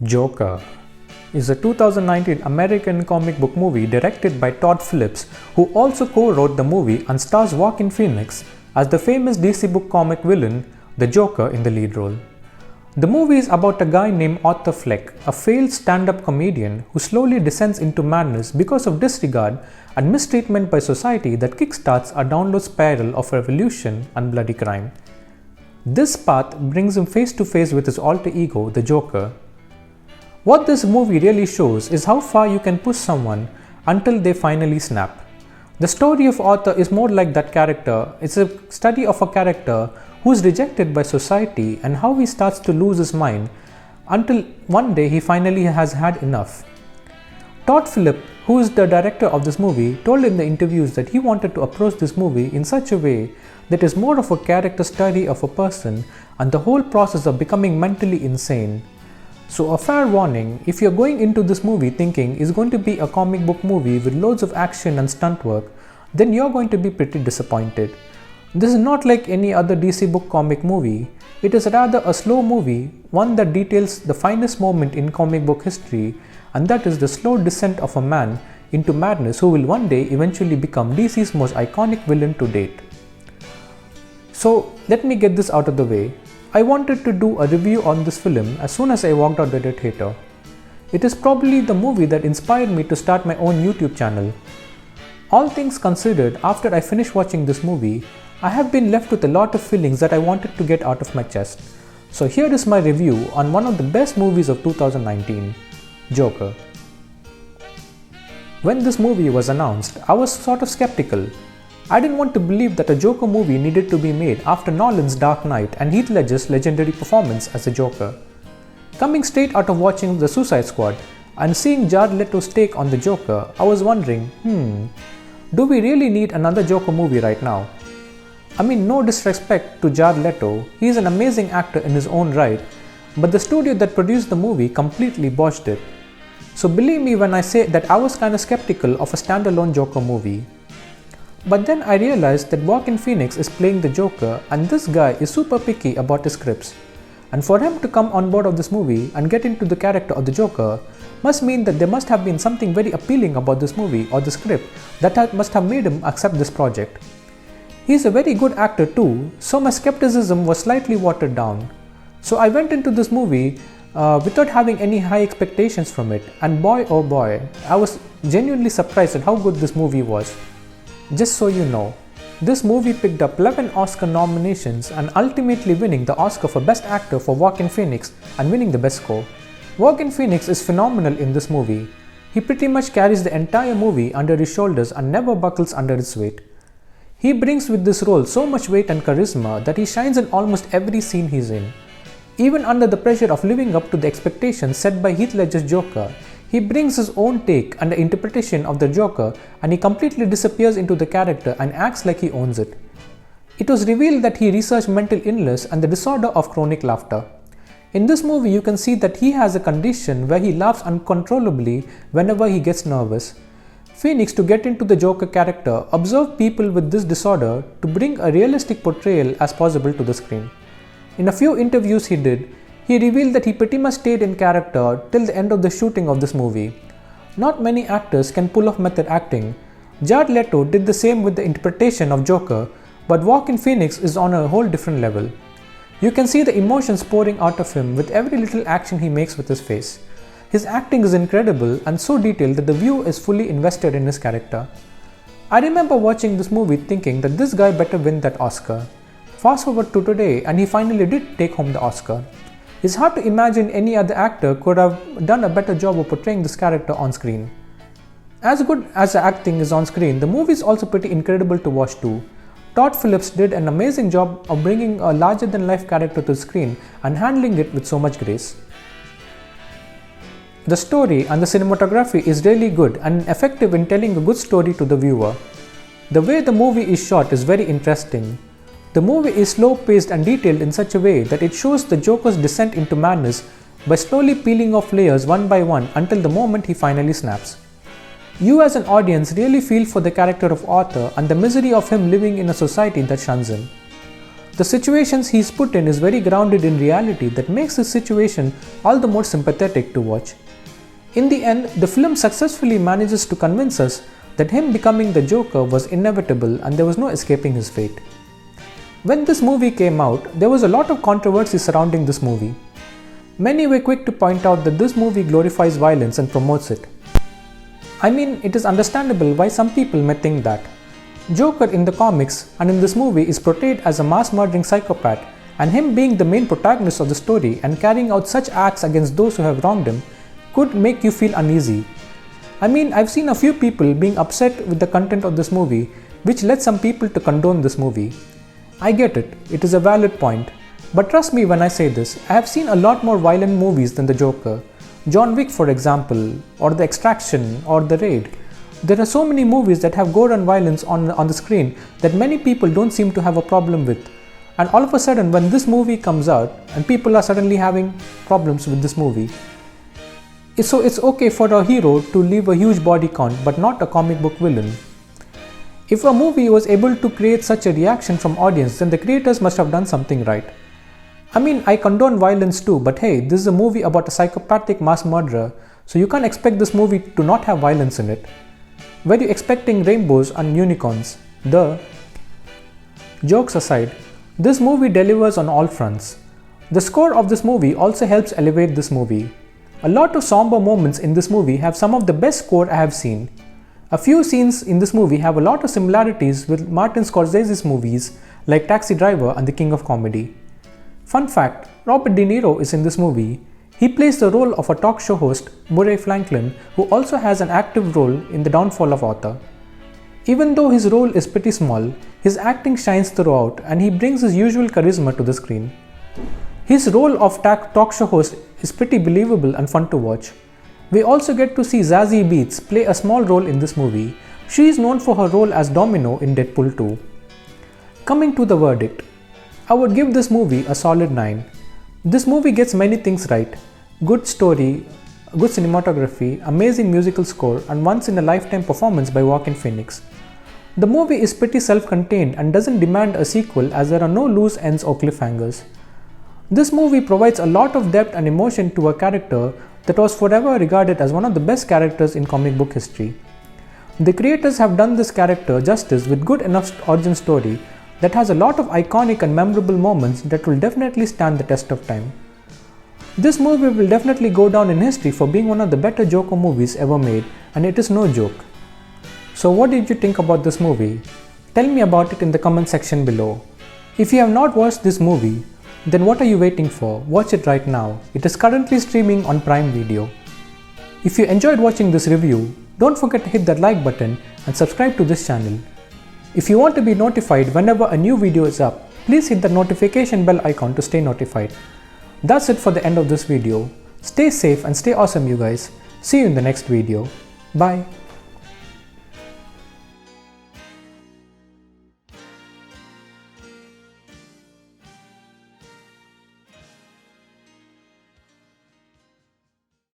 Joker is a 2019 American comic book movie directed by Todd Phillips, who also co-wrote the movie and stars Joaquin Phoenix as the famous DC book comic villain, the Joker, in the lead role. The movie is about a guy named Arthur Fleck, a failed stand-up comedian who slowly descends into madness because of disregard and mistreatment by society that kickstarts a downward spiral of revolution and bloody crime. This path brings him face to face with his alter ego, the Joker. What this movie really shows is how far you can push someone until they finally snap. The story of Arthur is more like that character. It's a study of a character who is rejected by society and how he starts to lose his mind until one day he finally has had enough. Todd Phillips, who is the director of this movie, told in the interviews that he wanted to approach this movie in such a way that is more of a character study of a person and the whole process of becoming mentally insane. So a fair warning, if you're going into this movie thinking it's going to be a comic book movie with loads of action and stunt work, then you're going to be pretty disappointed. This is not like any other DC book comic movie. It is rather a slow movie, one that details the finest moment in comic book history, and that is the slow descent of a man into madness who will one day eventually become DC's most iconic villain to date. So let me get this out of the way. I wanted to do a review on this film as soon as I walked out of the theatre. It is probably the movie that inspired me to start my own YouTube channel. All things considered, after I finished watching this movie, I have been left with a lot of feelings that I wanted to get out of my chest. So here is my review on one of the best movies of 2019, Joker. When this movie was announced, I was sort of skeptical. I didn't want to believe that a Joker movie needed to be made after Nolan's Dark Knight and Heath Ledger's legendary performance as a Joker. Coming straight out of watching The Suicide Squad and seeing Jared Leto's take on the Joker, I was wondering, do we really need another Joker movie right now? I mean, no disrespect to Jared Leto, he is an amazing actor in his own right, but the studio that produced the movie completely botched it. So believe me when I say that I was kinda skeptical of a standalone Joker movie. But then I realized that Joaquin Phoenix is playing the Joker and this guy is super picky about his scripts. And for him to come on board of this movie and get into the character of the Joker must mean that there must have been something very appealing about this movie or the script that must have made him accept this project. He is a very good actor too, so my skepticism was slightly watered down. So I went into this movie without having any high expectations from it, and boy oh boy, I was genuinely surprised at how good this movie was. Just so you know, this movie picked up 11 Oscar nominations and ultimately winning the Oscar for Best Actor for Joaquin Phoenix and winning the Best Score. Joaquin Phoenix is phenomenal in this movie. He pretty much carries the entire movie under his shoulders and never buckles under its weight. He brings with this role so much weight and charisma that he shines in almost every scene he's in. Even under the pressure of living up to the expectations set by Heath Ledger's Joker, he brings his own take and the interpretation of the Joker and he completely disappears into the character and acts like he owns it. It was revealed that he researched mental illness and the disorder of chronic laughter. In this movie you can see that he has a condition where he laughs uncontrollably whenever he gets nervous. Phoenix, to get into the Joker character, observed people with this disorder to bring a realistic portrayal as possible to the screen. In a few interviews he did, he revealed that he pretty much stayed in character till the end of the shooting of this movie. Not many actors can pull off method acting. Jared Leto did the same with the interpretation of Joker, but Joaquin Phoenix is on a whole different level. You can see the emotions pouring out of him with every little action he makes with his face. His acting is incredible and so detailed that the viewer is fully invested in his character. I remember watching this movie thinking that this guy better win that Oscar. Fast forward to today and he finally did take home the Oscar. It's hard to imagine any other actor could have done a better job of portraying this character on screen. As good as the acting is on screen, the movie is also pretty incredible to watch too. Todd Phillips did an amazing job of bringing a larger-than-life character to the screen and handling it with so much grace. The story and the cinematography is really good and effective in telling a good story to the viewer. The way the movie is shot is very interesting. The movie is slow-paced and detailed in such a way that it shows the Joker's descent into madness by slowly peeling off layers one by one until the moment he finally snaps. You as an audience really feel for the character of Arthur and the misery of him living in a society that shuns him. The situations he's put in is very grounded in reality that makes his situation all the more sympathetic to watch. In the end, the film successfully manages to convince us that him becoming the Joker was inevitable and there was no escaping his fate. When this movie came out, there was a lot of controversy surrounding this movie. Many were quick to point out that this movie glorifies violence and promotes it. I mean, it is understandable why some people may think that. Joker in the comics and in this movie is portrayed as a mass murdering psychopath, and him being the main protagonist of the story and carrying out such acts against those who have wronged him could make you feel uneasy. I mean, I've seen a few people being upset with the content of this movie, which led some people to condone this movie. I get it, it is a valid point, but trust me when I say this, I have seen a lot more violent movies than the Joker. John Wick for example, or The Extraction, or The Raid. There are so many movies that have gore and violence on the screen that many people don't seem to have a problem with. And all of a sudden when this movie comes out and people are suddenly having problems with this movie. So it's okay for a hero to leave a huge body count but not a comic book villain. If a movie was able to create such a reaction from audience, then the creators must have done something right. I mean, I condone violence too, but hey, this is a movie about a psychopathic mass murderer, so you can't expect this movie to not have violence in it. Were you expecting rainbows and unicorns? Duh. Jokes aside, this movie delivers on all fronts. The score of this movie also helps elevate this movie. A lot of somber moments in this movie have some of the best score I have seen. A few scenes in this movie have a lot of similarities with Martin Scorsese's movies like Taxi Driver and The King of Comedy. Fun fact, Robert De Niro is in this movie. He plays the role of a talk show host, Murray Franklin, who also has an active role in the downfall of Arthur. Even though his role is pretty small, his acting shines throughout and he brings his usual charisma to the screen. His role of talk show host is pretty believable and fun to watch. We also get to see Zazie Beetz play a small role in this movie. She is known for her role as Domino in Deadpool 2. Coming to the verdict, I would give this movie a solid 9. This movie gets many things right. Good story, good cinematography, amazing musical score, and once-in-a-lifetime performance by Joaquin Phoenix. The movie is pretty self-contained and doesn't demand a sequel as there are no loose ends or cliffhangers. This movie provides a lot of depth and emotion to a character that was forever regarded as one of the best characters in comic book history. The creators have done this character justice with good enough origin story that has a lot of iconic and memorable moments that will definitely stand the test of time. This movie will definitely go down in history for being one of the better Joker movies ever made, and it is no joke. So what did you think about this movie? Tell me about it in the comment section below. If you have not watched this movie, then what are you waiting for? Watch it right now. It is currently streaming on Prime Video. If you enjoyed watching this review, don't forget to hit that like button and subscribe to this channel. If you want to be notified whenever a new video is up, please hit the notification bell icon to stay notified. That's it for the end of this video. Stay safe and stay awesome you guys. See you in the next video. Bye.